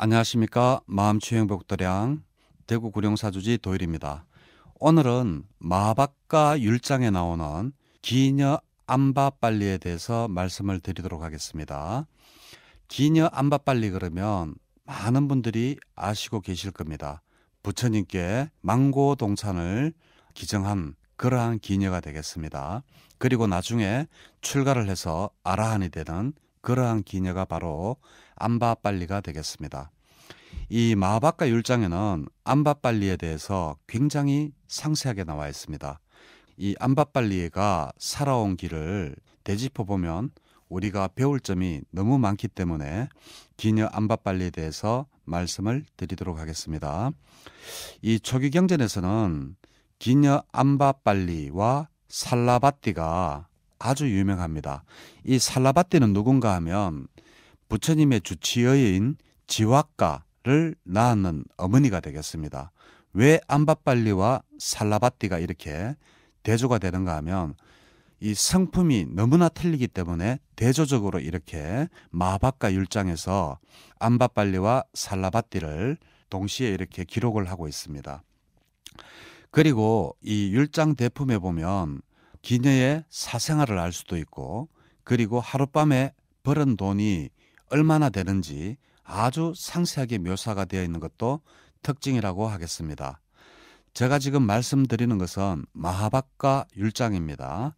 안녕하십니까. 마음치유행복도량 대구 구룡사주지 도일입니다. 오늘은 마박과 율장에 나오는 기녀 암바빨리에 대해서 말씀을 드리도록 하겠습니다. 기녀 암바빨리 그러면 많은 분들이 아시고 계실 겁니다. 부처님께 망고동산을 기증한 그러한 기녀가 되겠습니다. 그리고 나중에 출가를 해서 아라한이 되는 그러한 기녀가 바로 암바빨리가 되겠습니다. 이 마하박가 율장에는 암바빨리에 대해서 굉장히 상세하게 나와 있습니다. 이 암바빨리가 살아온 길을 되짚어 보면 우리가 배울 점이 너무 많기 때문에 기녀 암바빨리에 대해서 말씀을 드리도록 하겠습니다. 이 초기경전에서는 기녀 암바빨리와 살라바띠가 아주 유명합니다. 이 살라바띠는 누군가 하면 부처님의 주치의인 지왁가를 낳는 어머니가 되겠습니다. 왜 암바빨리와 살라바띠가 이렇게 대조가 되는가 하면 이 성품이 너무나 틀리기 때문에 대조적으로 이렇게 마하박가 율장에서 암바빨리와 살라바띠를 동시에 이렇게 기록을 하고 있습니다. 그리고 이 율장 대품에 보면 기녀의 사생활을 알 수도 있고, 그리고 하룻밤에 벌은 돈이 얼마나 되는지 아주 상세하게 묘사가 되어 있는 것도 특징이라고 하겠습니다. 제가 지금 말씀드리는 것은 마하박가 율장입니다.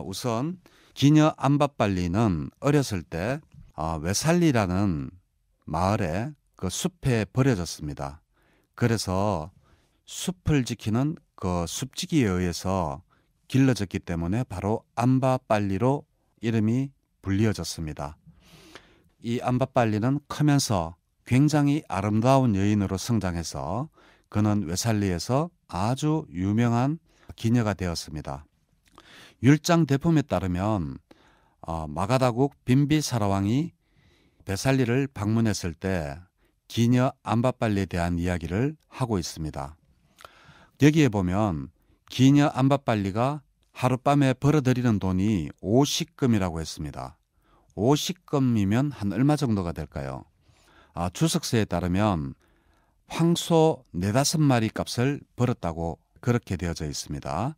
우선 기녀 암바빨리는 어렸을 때 외살리라는 마을에 그 숲에 버려졌습니다. 그래서 숲을 지키는 그 숲지기에 의해서 길러졌기 때문에 바로 암바빨리로 이름이 불리어졌습니다. 이 암바빨리는 크면서 굉장히 아름다운 여인으로 성장해서 그는 외살리에서 아주 유명한 기녀가 되었습니다. 율장 대품에 따르면 마가다국 빈비사라왕이 배살리를 방문했을 때 기녀 암바빨리에 대한 이야기를 하고 있습니다. 여기에 보면 기녀 암바빨리가 하룻밤에 벌어들이는 돈이 50금이라고 했습니다. 50금이면 한 얼마 정도가 될까요? 주석서에 따르면 황소 4-5마리 값을 벌었다고 그렇게 되어져 있습니다.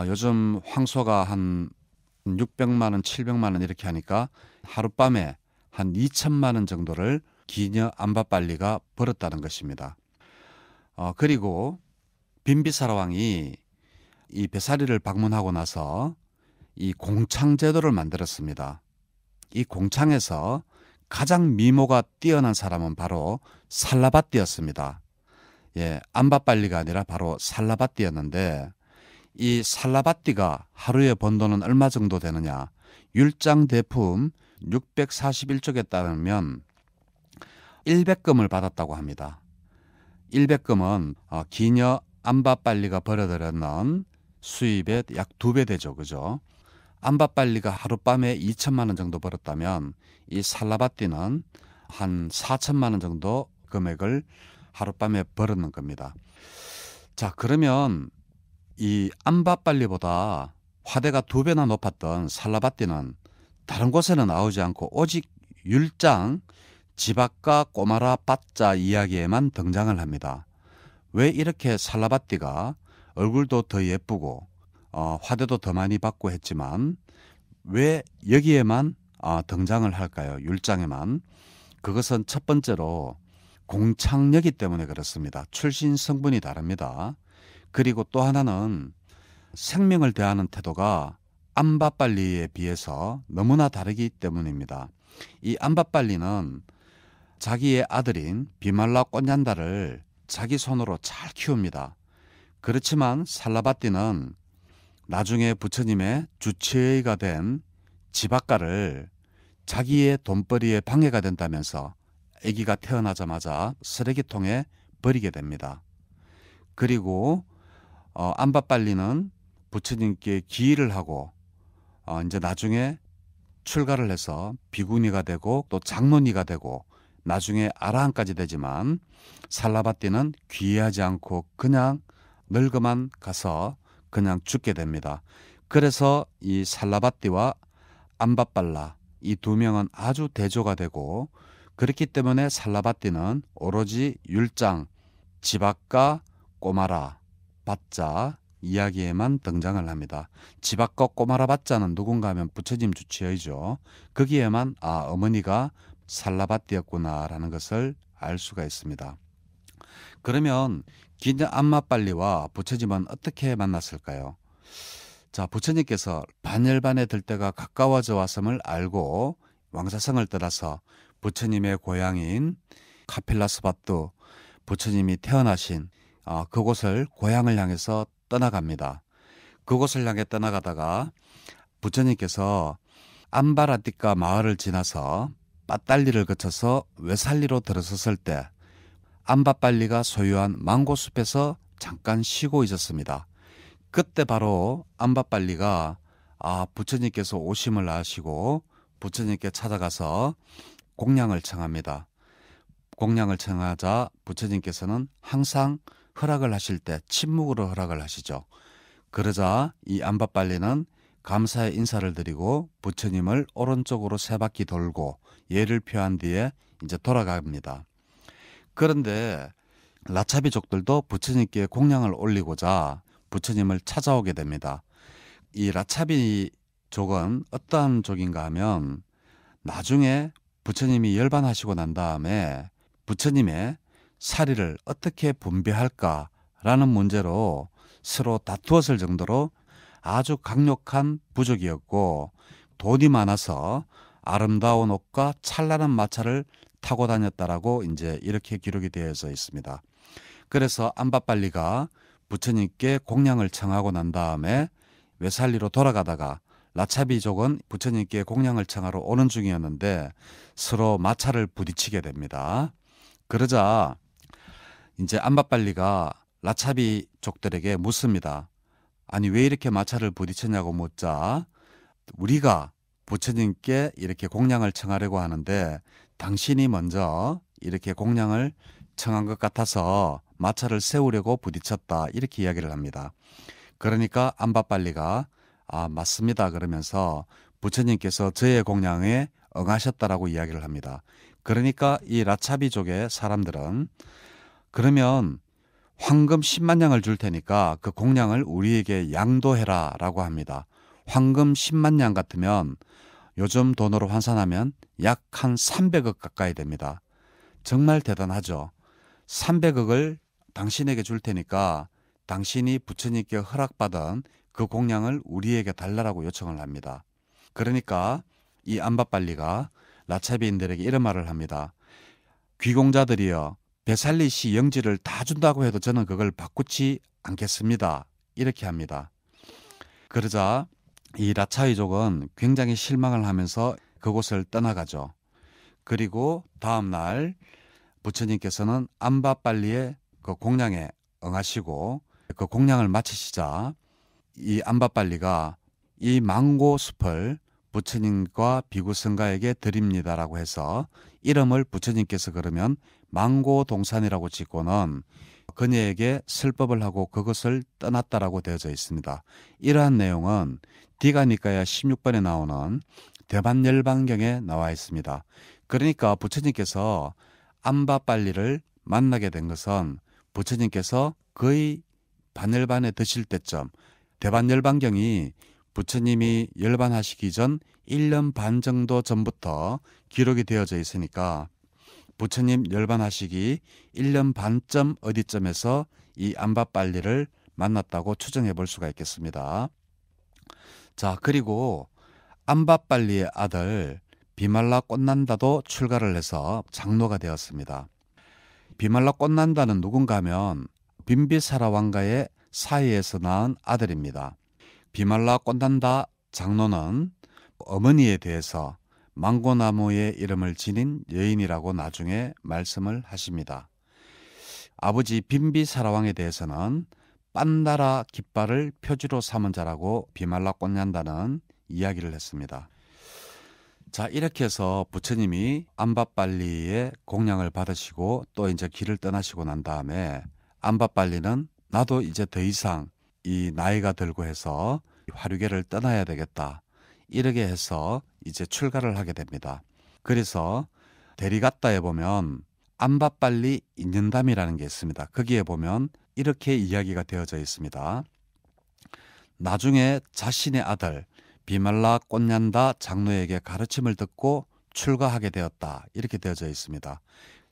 요즘 황소가 한 600만 원, 700만 원 이렇게 하니까 하룻밤에 한 2천만 원 정도를 기녀 암바빨리가 벌었다는 것입니다. 그리고 빈비사라 왕이 이 배살리를 방문하고 나서 이 공창제도를 만들었습니다. 이 공창에서 가장 미모가 뛰어난 사람은 바로 살라바띠였습니다. 암바빨리가 아니라 바로 살라바띠였는데, 이 살라바띠가 하루에 번 돈은 얼마 정도 되느냐? 율장 대품 641쪽에 따르면 100금을 받았다고 합니다. 100금은 기녀 암바빨리가 벌어들였는 수입의 약 2배 되죠. 그죠? 암바빨리가 하룻밤에 2천만 원 정도 벌었다면 이 살라바띠는 한 4천만 원 정도 금액을 하룻밤에 벌었는 겁니다. 자, 그러면 이 암바빨리보다 화대가 2배나 높았던 살라바띠는 다른 곳에는 나오지 않고 오직 율장 지박가 꼬마라 빠짜 이야기에만 등장을 합니다. 왜 이렇게 살라바띠가 얼굴도 더 예쁘고 화대도 더 많이 받고 했지만 왜 여기에만 등장을 할까요? 율장에만. 그것은 첫 번째로 공창녀이기 때문에 그렇습니다. 출신 성분이 다릅니다. 그리고 또 하나는 생명을 대하는 태도가 암바빨리에 비해서 너무나 다르기 때문입니다. 이 암바빨리는 자기의 아들인 비말라 꽃냔다를 자기 손으로 잘 키웁니다. 그렇지만 살라바띠는 나중에 부처님의 주치의가 된 지박가를 자기의 돈벌이에 방해가 된다면서 아기가 태어나자마자 쓰레기통에 버리게 됩니다. 그리고 암바빨리는 부처님께 기일을 하고 이제 나중에 출가를 해서 비구니가 되고 또 장로니가 되고 나중에 아라한까지 되지만, 살라바띠는 귀의하지 않고 그냥 늙어만 가서 그냥 죽게 됩니다. 그래서 이 살라바띠와 암바빨라 이 두 명은 아주 대조가 되고, 그렇기 때문에 살라바띠는 오로지 율장, 지박과 꼬마라, 받자 이야기에만 등장을 합니다. 지박과 꼬마라 받자는 누군가 하면 부처님 주치의죠. 거기에만 어머니가 살라바띠였구나라는 것을 알 수가 있습니다. 그러면 기녀 암마빨리와 부처님은 어떻게 만났을까요? 자, 부처님께서 반열반에 들 때가 가까워져 왔음을 알고 왕사성을 떠나서 부처님의 고향인 카필라스바뚜, 부처님이 태어나신 그곳을 고향을 향해서 떠나갑니다. 그곳을 향해 떠나가다가 부처님께서 암바라띠카 마을을 지나서 빠딸리를 거쳐서 외살리로 들어섰을 때 암바빨리가 소유한 망고숲에서 잠깐 쉬고 있었습니다. 그때 바로 암바빨리가 부처님께서 오심을 아시고 부처님께 찾아가서 공양을 청합니다. 공양을 청하자 부처님께서는 항상 허락을 하실 때 침묵으로 허락을 하시죠. 그러자 이 암바빨리는 감사의 인사를 드리고 부처님을 오른쪽으로 세 바퀴 돌고 예를 표한 뒤에 이제 돌아갑니다. 그런데 라차비족들도 부처님께 공양을 올리고자 부처님을 찾아오게 됩니다. 이 라차비족은 어떠한 족인가 하면 나중에 부처님이 열반하시고 난 다음에 부처님의 사리를 어떻게 분배할까라는 문제로 서로 다투었을 정도로 아주 강력한 부족이었고 돈이 많아서 아름다운 옷과 찬란한 마차를 타고 다녔다라고 이제 이렇게 기록이 되어져 있습니다. 그래서 암바빨리가 부처님께 공양을 청하고 난 다음에 외살리로 돌아가다가 라차비족은 부처님께 공양을 청하러 오는 중이었는데 서로 마차를 부딪히게 됩니다. 그러자 이제 암바빨리가 라차비족들에게 묻습니다. 아니 왜 이렇게 마차를 부딪혔냐고 묻자 우리가 부처님께 이렇게 공양을 청하려고 하는데 당신이 먼저 이렇게 공양을 청한 것 같아서 마차를 세우려고 부딪혔다 이렇게 이야기를 합니다. 그러니까 암바빨리가 맞습니다 그러면서 부처님께서 저의 공양에 응하셨다라고 이야기를 합니다. 그러니까 이 라차비족의 사람들은 그러면 황금 10만 냥을 줄 테니까 그 공양을 우리에게 양도해라 라고 합니다. 황금 10만 냥 같으면 요즘 돈으로 환산하면 약 한 300억 가까이 됩니다. 정말 대단하죠. 300억을 당신에게 줄 테니까 당신이 부처님께 허락받은 그 공양을 우리에게 달라고 요청을 합니다. 그러니까 이 암바빨리가 라차비인들에게 이런 말을 합니다. 귀공자들이여 베살리시 영지를 다 준다고 해도 저는 그걸 바꾸지 않겠습니다. 이렇게 합니다. 그러자 이 라차이족은 굉장히 실망을 하면서 그곳을 떠나가죠. 그리고 다음 날 부처님께서는 암바빨리의 그 공양에 응하시고 그 공양을 마치시자 이 암바빨리가 이 망고 숲을 부처님과 비구성가에게 드립니다라고 해서 이름을 부처님께서 그러면 망고 동산이라고 짓고는 그녀에게 설법을 하고 그것을 떠났다라고 되어져 있습니다. 이러한 내용은 디가니까야 16번에 나오는 대반열반경에 나와 있습니다. 그러니까 부처님께서 암바빨리를 만나게 된 것은 부처님께서 거의 반열반에 드실 때쯤 대반열반경이 부처님이 열반하시기 전 1년 반 정도 전부터 기록이 되어져 있으니까 부처님 열반하시기 1년 반쯤 어디쯤에서 이 암바빨리를 만났다고 추정해 볼 수가 있겠습니다. 자, 그리고 암바빨리의 아들 비말라 꽃난다도 출가를 해서 장로가 되었습니다. 비말라 꽃난다는 누군가 하면 빈비사라 왕가의 사이에서 낳은 아들입니다. 비말라 꽃난다 장로는 어머니에 대해서 망고나무의 이름을 지닌 여인이라고 나중에 말씀을 하십니다. 아버지 빈비사라 왕에 대해서는 빤다라 깃발을 표지로 삼은 자라고 비말라 꽃난다는 이야기를 했습니다. 자, 이렇게 해서 부처님이 암바빨리의 공양을 받으시고 또 이제 길을 떠나시고 난 다음에 암바빨리는 나도 이제 더 이상 이 나이가 들고 해서 화류계를 떠나야 되겠다. 이렇게 해서 이제 출가를 하게 됩니다. 그래서 대리갔다에 보면 안바빨리 인연담이라는 게 있습니다. 거기에 보면 이렇게 이야기가 되어져 있습니다. 나중에 자신의 아들 비말라 꽃냔다 장로에게 가르침을 듣고 출가하게 되었다. 이렇게 되어져 있습니다.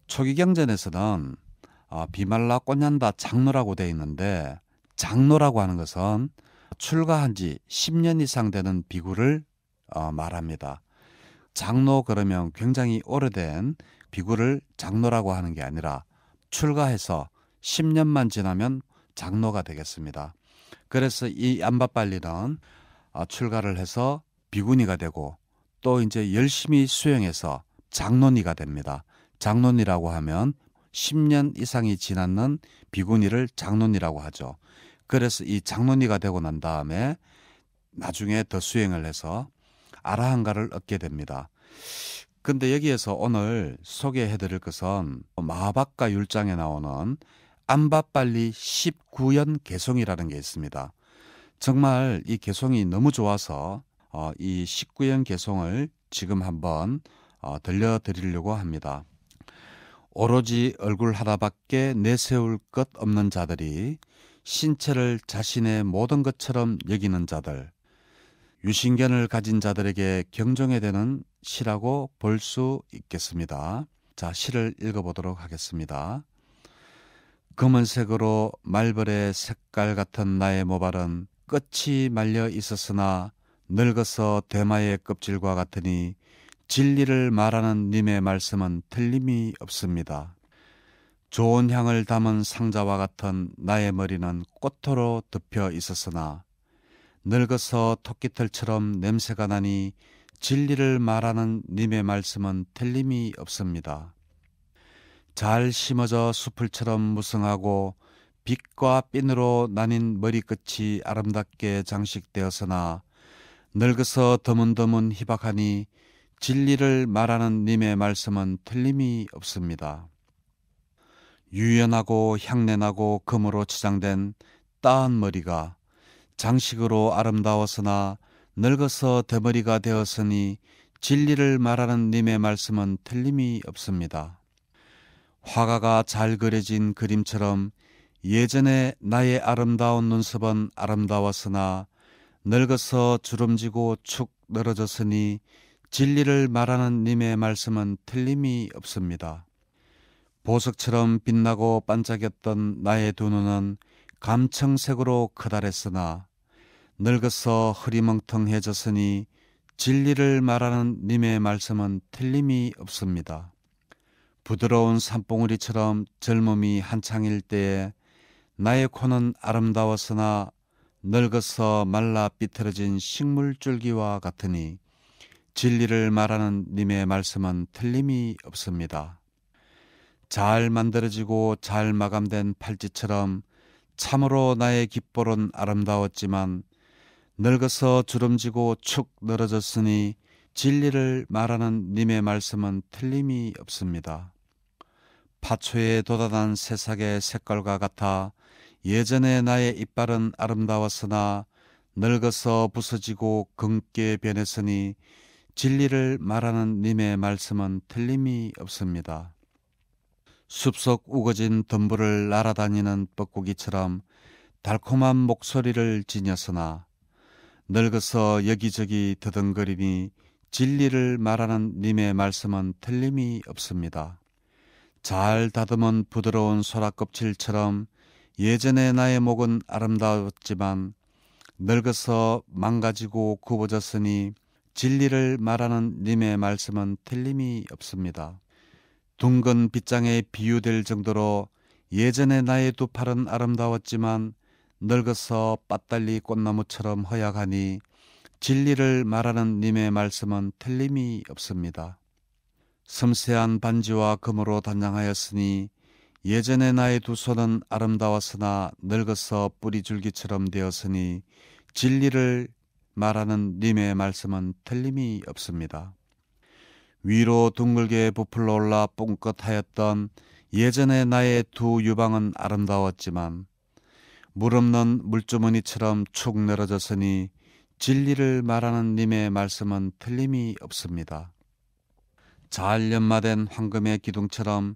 초기 경전에서는 비말라 꽃냔다 장로라고 되어 있는데, 장로라고 하는 것은 출가한 지 10년 이상 되는 비구를 말합니다. 장로 그러면 굉장히 오래된 비구를 장로라고 하는 게 아니라 출가해서 10년만 지나면 장로가 되겠습니다. 그래서 이 안바빨리는 출가를 해서 비구니가 되고 또 이제 열심히 수행해서 장로니가 됩니다. 장로니라고 하면 10년 이상이 지났는 비구니를 장로니라고 하죠. 그래서 이 장로니가 되고 난 다음에 나중에 더 수행을 해서 아라한가를 얻게 됩니다. 근데 여기에서 오늘 소개해 드릴 것은 마하박가 율장에 나오는 안바빨리 19연 개송이라는 게 있습니다. 정말 이 개송이 너무 좋아서 이 19연 개송을 지금 한번 들려드리려고 합니다. 오로지 얼굴 하나밖에 내세울 것 없는 자들이 신체를 자신의 모든 것처럼 여기는 자들, 유신견을 가진 자들에게 경종해야 되는 시라고 볼 수 있겠습니다. 자, 시를 읽어보도록 하겠습니다. 검은색으로 말벌의 색깔 같은 나의 모발은 끝이 말려 있었으나 늙어서 대마의 껍질과 같으니 진리를 말하는 님의 말씀은 틀림이 없습니다. 좋은 향을 담은 상자와 같은 나의 머리는 꽃으로 덮여 있었으나 늙어서 토끼털처럼 냄새가 나니 진리를 말하는 님의 말씀은 틀림이 없습니다. 잘 심어져 수풀처럼 무성하고 빛과 핀으로 나뉜 머리끝이 아름답게 장식되었으나 늙어서 드문드문 희박하니 진리를 말하는 님의 말씀은 틀림이 없습니다. 유연하고 향내나고 금으로 치장된 따은 머리가 장식으로 아름다웠으나 늙어서 대머리가 되었으니 진리를 말하는 님의 말씀은 틀림이 없습니다. 화가가 잘 그려진 그림처럼 예전에 나의 아름다운 눈썹은 아름다웠으나 늙어서 주름지고 축 늘어졌으니 진리를 말하는 님의 말씀은 틀림이 없습니다. 보석처럼 빛나고 반짝였던 나의 두 눈은 감청색으로 커다랬으나 늙어서 흐리멍텅해졌으니 진리를 말하는 님의 말씀은 틀림이 없습니다. 부드러운 산봉우리처럼 젊음이 한창일 때에 나의 코는 아름다웠으나 늙어서 말라 삐뚤어진 식물줄기와 같으니 진리를 말하는 님의 말씀은 틀림이 없습니다. 잘 만들어지고 잘 마감된 팔찌처럼 참으로 나의 깃볼은 아름다웠지만 늙어서 주름지고 축 늘어졌으니 진리를 말하는 님의 말씀은 틀림이 없습니다. 파초에 돋아난 새싹의 색깔과 같아 예전에 나의 이빨은 아름다웠으나 늙어서 부서지고 검게 변했으니 진리를 말하는 님의 말씀은 틀림이 없습니다. 숲속 우거진 덤불을 날아다니는 뻐꾸기처럼 달콤한 목소리를 지녔으나 늙어서 여기저기 더듬거리니 진리를 말하는 님의 말씀은 틀림이 없습니다. 잘 다듬은 부드러운 소라 껍질처럼 예전에 나의 목은 아름다웠지만 늙어서 망가지고 굽어졌으니 진리를 말하는 님의 말씀은 틀림이 없습니다. 둥근 빗장에 비유될 정도로 예전에 나의 두 팔은 아름다웠지만 늙어서 빠달리 꽃나무처럼 허약하니 진리를 말하는 님의 말씀은 틀림이 없습니다. 섬세한 반지와 금으로 단장하였으니 예전에 나의 두 손은 아름다웠으나 늙어서 뿌리줄기처럼 되었으니 진리를 말하는 님의 말씀은 틀림이 없습니다. 위로 둥글게 부풀러 올라 뽕긋하였던 예전에 나의 두 유방은 아름다웠지만 물 없는 물주머니처럼 축 늘어졌으니 진리를 말하는 님의 말씀은 틀림이 없습니다. 잘 연마된 황금의 기둥처럼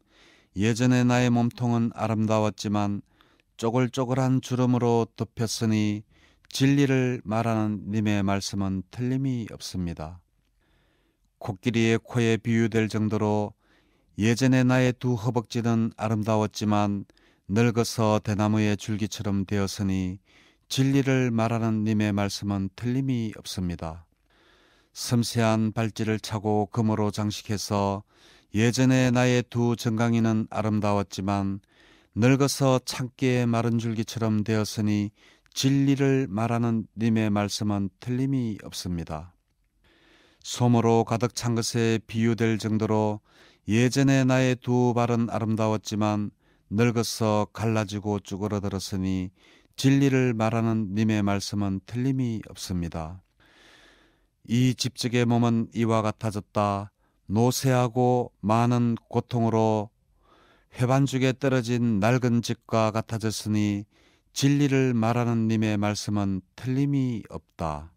예전의 나의 몸통은 아름다웠지만 쪼글쪼글한 주름으로 덮였으니 진리를 말하는 님의 말씀은 틀림이 없습니다. 코끼리의 코에 비유될 정도로 예전의 나의 두 허벅지는 아름다웠지만 늙어서 대나무의 줄기처럼 되었으니 진리를 말하는 님의 말씀은 틀림이 없습니다. 섬세한 발찌를 차고 금으로 장식해서 예전에 나의 두 정강이는 아름다웠지만 늙어서 창기의 마른 줄기처럼 되었으니 진리를 말하는 님의 말씀은 틀림이 없습니다. 솜으로 가득 찬 것에 비유될 정도로 예전에 나의 두 발은 아름다웠지만 늙어서 갈라지고 쭈그러들었으니 진리를 말하는 님의 말씀은 틀림이 없습니다. 이 집적의 몸은 이와 같아졌다. 노쇠하고 많은 고통으로 회반죽에 떨어진 낡은 집과 같아졌으니 진리를 말하는 님의 말씀은 틀림이 없다.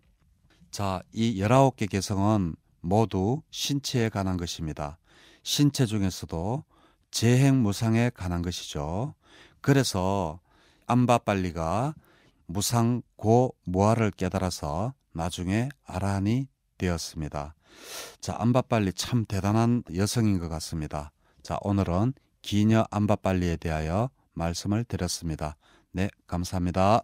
자, 이 19개 개성은 모두 신체에 관한 것입니다. 신체 중에서도 재행무상에 관한 것이죠. 그래서 암바빨리가 무상고무아를 깨달아서 나중에 아라한이 되었습니다. 자, 암바빨리 참 대단한 여성인 것 같습니다. 자, 오늘은 기녀 암바빨리에 대하여 말씀을 드렸습니다. 네, 감사합니다.